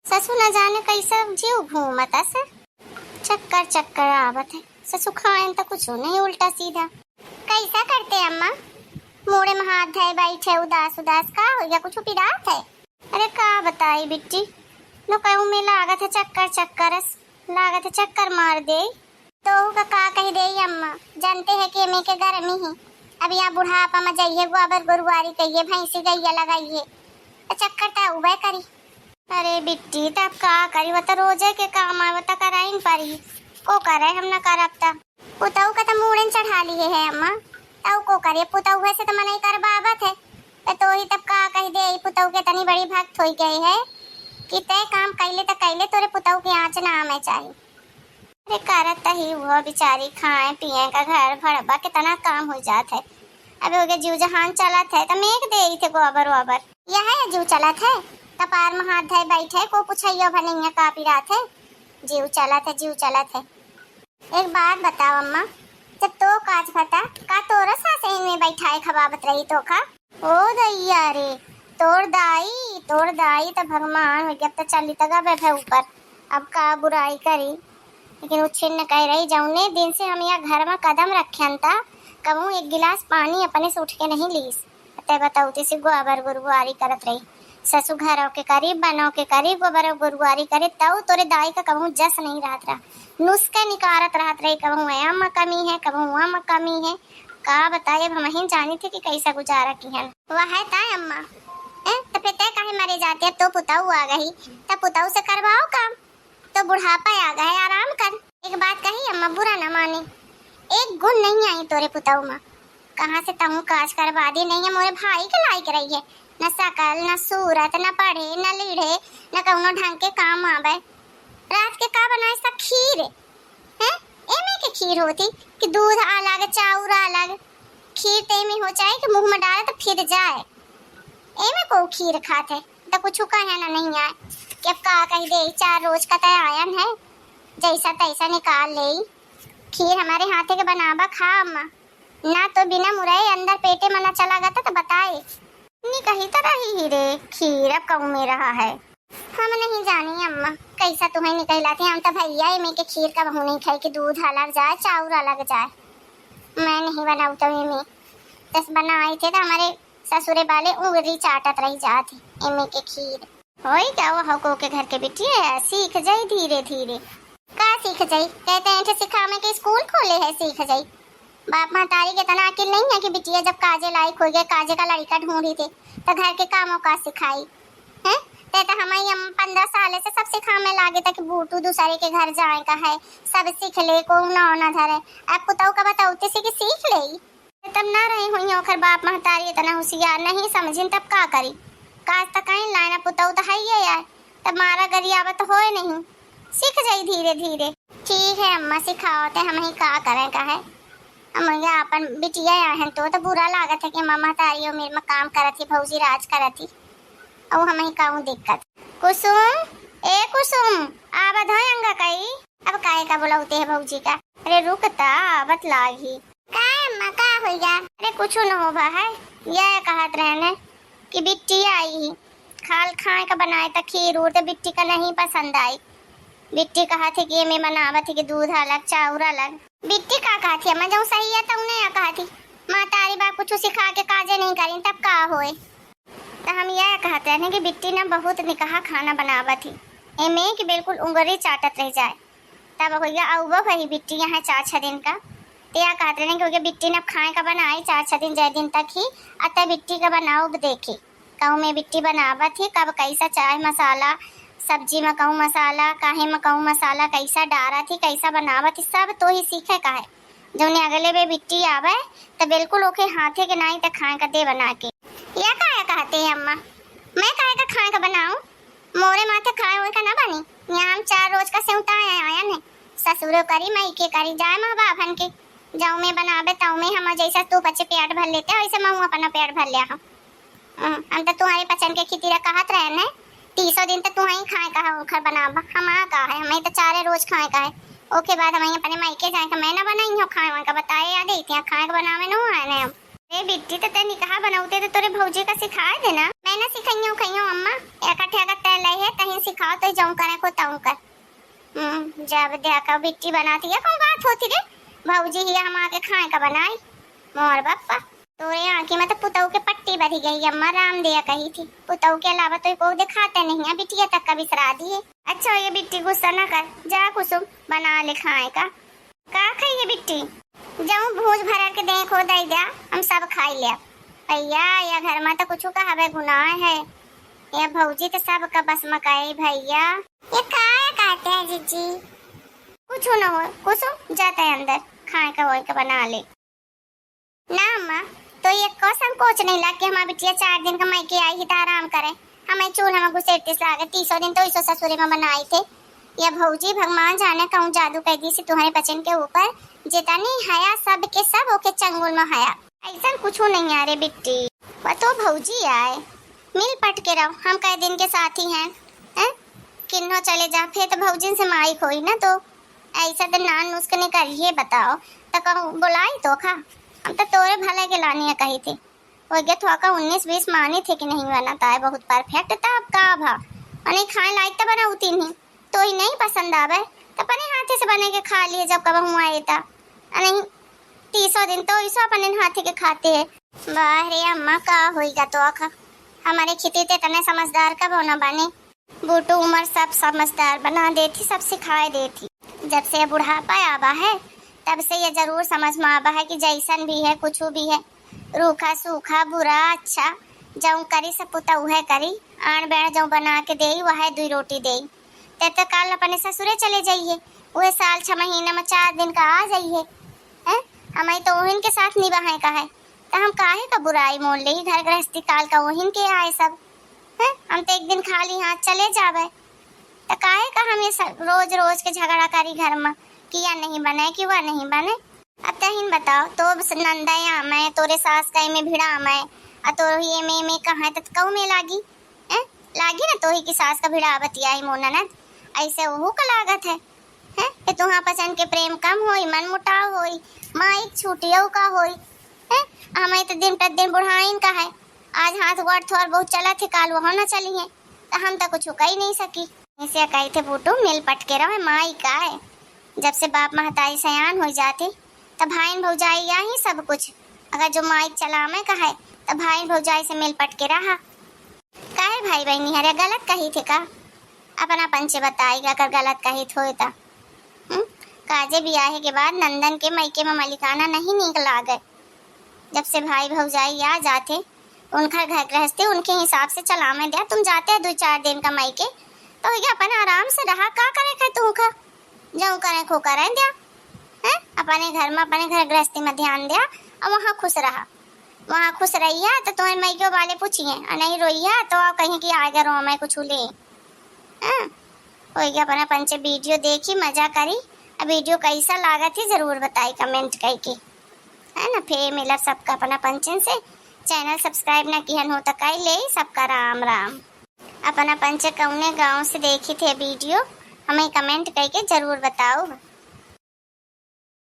ससु न जाने कैसा जीव घूमता सर, चक्कर चक्कर आवत है। ससु खाएं तो कुछ नहीं, उल्टा सीधा। कैसा करते अम्मा? मोड़े में हाथ धए बैठे उदास उदास, का हो गया? कुछ पिरात है? अरे का बताई बिट्टी, नो कहूँ में लागत है चक्कर चक्कर, लागत है चक्कर मार दे। तो का कह दे अम्मा, जानते हैं कि मैं के गर्मी ही अब यहाँ बुढ़ापा में जाइए, गोबर गुरुवारी कहिए, भैंसी गैया लगाइए, चक्कर तो उबे करी। अरे बिट्टी तब का करी, वो तो रोजे के काम आए, वो तो कराइन परी को करे, हम न करबता। पुताऊ का तो मूड़न चढ़ा लिए है अम्मा, ताऊ को करे, पुताऊ वैसे तो मनाई कर बाबत है, तो ही तब का कह दे पुताऊ के तनी बड़ी भक्त हो गई है कि तय काम कैले तो कैले, तोरे पुताऊ के आँच ना आमे चाहिए। अरे करत ही वो बेचारी, खाए पिए का घर भड़बा कितना काम हो जात है। अबे हो गया जीव जहान चलत है तो मेघ दे थे गोबर वोबर, यह है जीव चलत है, कपार में हाथ धए बैठे को पूछियो भनिया का पिरात है, जीव चलत है जीव चलत है। एक बात बताओ अम्मा, जब तो काज फता का तोरा सासे में बैठाए खवाबत रही तो का? ओ दैया रे, तोड़ दाई तो भगवान हो गया, तो चली तगा बैठे ऊपर, अब का बुराई करी। लेकिन वो छिन्न कह रही, जौने दिन से हम यहाँ घर में कदम रखन था कहूँ एक गिलास पानी अपने से उठ के नहीं लीस, ते बताऊ तिसी गोबर गुरुवारी करत रही। ससु घरों के करीब बनों के करीब गोबर गुरुवारी करे, तऊ तोरे दाई का कहूँ जस नहीं रहत रहा, नुस्खे निकारत रहत रही, कहूँ यहाँ में कमी है, कहूँ वहाँ में कमी है। का बताए, अब हम ही जानी थी कि कैसा गुजारा की है। वह है ताई अम्मा, तो फिर तय काहे मरे जाते, तो पुताऊ आ गई, तब पुताऊ से करवाओ काम, तो बुढ़ापा आ गए, आराम कर। एक बात कही अम्मा, बुरा न माने, एक गुण नहीं आई तोरे पुताऊ में, कहाँ से तहु काज करवा दी नहीं है, मोरे भाई के लायक रही है, न सकल न सूरत, न पढ़े न लीढ़े, न कौनो ढंग के काम आवे। रात के का बनाए सा खीर है, एमे के खीर होती कि दूध अलग चाउर अलग, खीर ते में हो जाए कि मुंह में डाले तो फिर जाए, एमे को खीर खाते तो कुछ कहे ना नहीं आए कि अब का कह दे, 4 रोज का तय आयन है, जैसा तैसा निकाल ले। खीर हमारे हाथे के बनावा खा अम्मा, ना तो बिना मुरई अंदर पेटे में ना चला गया तो बताए नहीं कही तो रही रे, खीर अब कहूँ में रहा है। हम नहीं जानी अम्मा कैसा तुम्हें निकलाते, हम तो भैया में के खीर का बहू नहीं खाई कि दूध अलग जाए चाउर अलग जाए, मैं नहीं बनाऊ तो में दस बनाए थे तो हमारे ससुरे वाले उंगली चाटत रही जाती एमे के खीर। होई क्या वो हको के घर के बिटिया सीख जाई धीरे धीरे, का सीख जाई, कहते हैं सिखा में के स्कूल खोले है, सीख जाई। बाप महतारी के तना अकिल नहीं है कि बिटिया जब काजे लायक हो गए, काजे का लड़का ढूंढी थे तो घर के कामों का सिखाई है, तो हमारी 15 साल से सब सिखा में लागे था कि बूटू दूसरे के घर जाए का है, सब सीख ले, को ना धरे। अब पुताऊ का बताऊ से कि सीख ले, तब ना रही हुई ओखर बाप महतारी इतना होशियार नहीं समझिन, तब का करी, काज तक कहीं लाना पुताऊ तो है ही यार, तब मारा गरियावा तो होए नहीं, सीख जाई धीरे धीरे। ठीक है अम्मा सिखाओते, हम ही का करें का है, हम अपन बिटिया है तो बुरा लागत है कि मामा तारियों मेरे में काम करती, भौजी राज करती, अब हम ही काऊ दिक्कत। कुसुम ए कुसुम आवत है अंगा कई, अब काहे का बुलाते है भौजी का? अरे रुकता आवत लागी का अम्मा, का हो गया? अरे कुछ न हो है, यह कहत रहने कि बिट्टी आई खाल खाए का बनाए था खीर उर, तो बिट्टी का नहीं पसंद आई, बिट्टी कहा थी कि मैं बनावा थी कि दूध अलग चाउर अलग। बिट्टी का कहा थी अम्मा, जो सही है तो उन्हें कहा थी माँ तारी बात कुछ सिखा के काजे नहीं करी तब का होए, तो हम यह कहते हैं कि बिट्टी ने बहुत निकाह खाना बनावा थी एमे कि बिल्कुल उंगली चाटत रह जाए, तब हो गया अब वही बिट्टी यहाँ 4-6 दिन का, तो यह कहते हैं क्योंकि बिट्टी ने खाए का बनाई 4-6 दिन 6 दिन तक ही, अतः बिट्टी का बनाओ देखे कहूँ में बिट्टी बनावा थी, कब कैसा चाय मसाला सब्जी में कहूँ मसाला, काहे में कहूँ मसाला कैसा डारा थी, कैसा बनावा थी, सब तो ही सीखे का है। जो ने अगले बे बिट्टी आवे तो बिल्कुल ओके हाथे के नहीं तो खाए का दे बना के। या काहे कहते हैं अम्मा, मैं काहे का खाए का बनाऊं, मोरे माथे खाए हुए का ना बनी, यहाँ हम 4 रोज का सेवता आया ने, ससुरो करी मैं के करी जाए माँ बाभन के, जाऊँ में बनावे ताऊ में हम जैसा तू बच्चे पेट भर लेते वैसे मैं अपना पेट भर लिया हम तो तुम्हारे पचन के खितीरा कहत रहे ने 300 दिन तक तू ही खाए का है, ओखर बनावा हम का है, हमें तो 4 रोज खाए का है, ओके बाद हम अपने मायके जाए का मैं ना बनाई हो खाए का बताए याद है खाए का बनावे न आए हम। ए बिट्टी तो ते निकाह बनाउते तो तोरे भौजी का सिखाए देना, मैं ना सिखाइयो खइयो अम्मा एकठे अगर तय लई है कहीं सिखाओ तो जाऊं करे को ताऊं कर। जब देखा बिट्टी बनाती है कौन बात होती रे भौजी ही हम आके खाए का बनाई मोर बापा तोरे आंखी में तो पुतऊ के पट्टी बधी गई अम्मा राम दिया कही थी पुतऊ के अलावा तो को दिखाते नहीं है बिटिया तक का बिसरा दी है। अच्छा ये बिट्टी गुस्सा न कर जा कुसुम बना ले खाए का खाई ये बिट्टी जाऊं भूज भरा के देखो दई जा हम सब खाई ले भैया या घर में तो कुछ का हवे गुनाह है ये भौजी तो सब का बस मकाई भैया ये काय कहते हैं जीजी कुछ न हो कुसुम जाता है अंदर खाए का वही का बना ले ना अम्मा तो ये को संकोच नहीं ला कि हमारी बिटिया 4 दिन का मायके आई ही तो आराम करे हमें चूल्हा में घुसेटते लागे 30 दिन तो इसो ससुरे में बनाए थे ये भौजी भगवान जाने कहूँ जादू कर दी सी तुम्हारे बचन के ऊपर जितनी हया सब के सब ओके चंगुल में हया ऐसा कुछ नहीं आ रे बिट्टी वो तो भौजी आए मिल पट के रहो हम कई दिन के साथी हैं हैं किन्नो चले जा फिर तो भौजी से माई खोई ना तो ऐसा तो नान नुस्ख नहीं करिए बताओ तो कहूँ बुलाई तो खा हम तो तोरे भले के लानी है कही थी हो गया थोड़ा का 19-20 मानी थे कि नहीं बनाता है बहुत परफेक्ट था अब का भा अने खाए लायक तो बना उती नहीं तो ही नहीं पसंद आवे तो अपने हाथे से बने के खा लिए जब कब हुआ आए था नहीं 30 दिन तो इसो अपने हाथे के खाते हैं बाहरे अम्मा का होएगा तो आखा हमारे खेती ते तने समझदार कब होना बने बूटू उम्र सब समझदार बना देती सब सिखाए देती जब से ये बुढ़ापा आवा है तब से ये जरूर समझ में आवा है कि जैसन भी है कुछ भी है रूखा सूखा बुरा अच्छा जाऊं करी सब पुता उहे करी आन बैठ जाऊं बना के दे वह 2 रोटी दे ते तो कल अपने ससुरे चले जाइए वह साल 6 महीने में 4 दिन का आ जाइए हैं हमें तो ओहिन के साथ निभाए का है तो हम काहे का बुराई मोल ले घर गृहस्थी काल का ओहिन के आए सब हैं हम तो एक दिन खाली हाथ चले जावे तो काहे का हम ये रोज रोज के झगड़ा करी घर में किया नहीं बने कि वह नहीं बने अब तहिन बताओ तो नंदा या मैं तोरे सास कई में भिड़ा मैं आ तो ये में कहां तक कहू में लागी हैं लागी ना तो ही की सास का भिड़ा बतियाई मोननद ऐसे वो का लागत है हैं ये तुहा पसंद के प्रेम कम होई मन मुटाव होई माइक छूटियो का होई हैं हमें तो दिन प्रतिदिन बुढ़ाइन का है आज हाथ गोड़ थोड़ बहुत चला थे काल वो ना चली है तो हम तो कुछ कही नहीं सकी ऐसे कही थे बूटू मिल पट के रहो माई का है जब से बाप महतारी सयान हो जाते तब भाई भौजाई या ही सब कुछ अगर जो माइक चलावे का है तब भाई भौजाई से मिल पट के रहा काहे भाई बहनी हरे गलत कही थे का अपना पंचे बताएगा अगर गलत कही थोए ता काजे ब्याह के बाद नंदन के मायके में मलिकाना नहीं निकला गए जब से भाई भौजाई आ जाते उनका घर गृहस्थी उनके हिसाब से चलावे दिया तुम जाते हैं 2-4 दिन का मायके तो ये अपन आराम से रहा का करे का तू का जाऊं करे खो करे दिया हैं अपने घर में अपने घर गृहस्थी में ध्यान दिया और वहाँ खुश रहा वहाँ खुश रहिया तो तुम्हारे मायके वाले पूछिए और नहीं रोइया तो आप कहीं की आगे रो मैं कुछ ले हो गया अपना पंचे वीडियो देखी मजा करी अब वीडियो कैसा लगा थी जरूर बताई कमेंट करके है ना फिर मिला सबका अपना पंचन से चैनल सब्सक्राइब ना किया हो तो कई ले सबका राम राम अपना पंच कौने गांव से देखी थे वीडियो हमें कमेंट करके जरूर बताओ।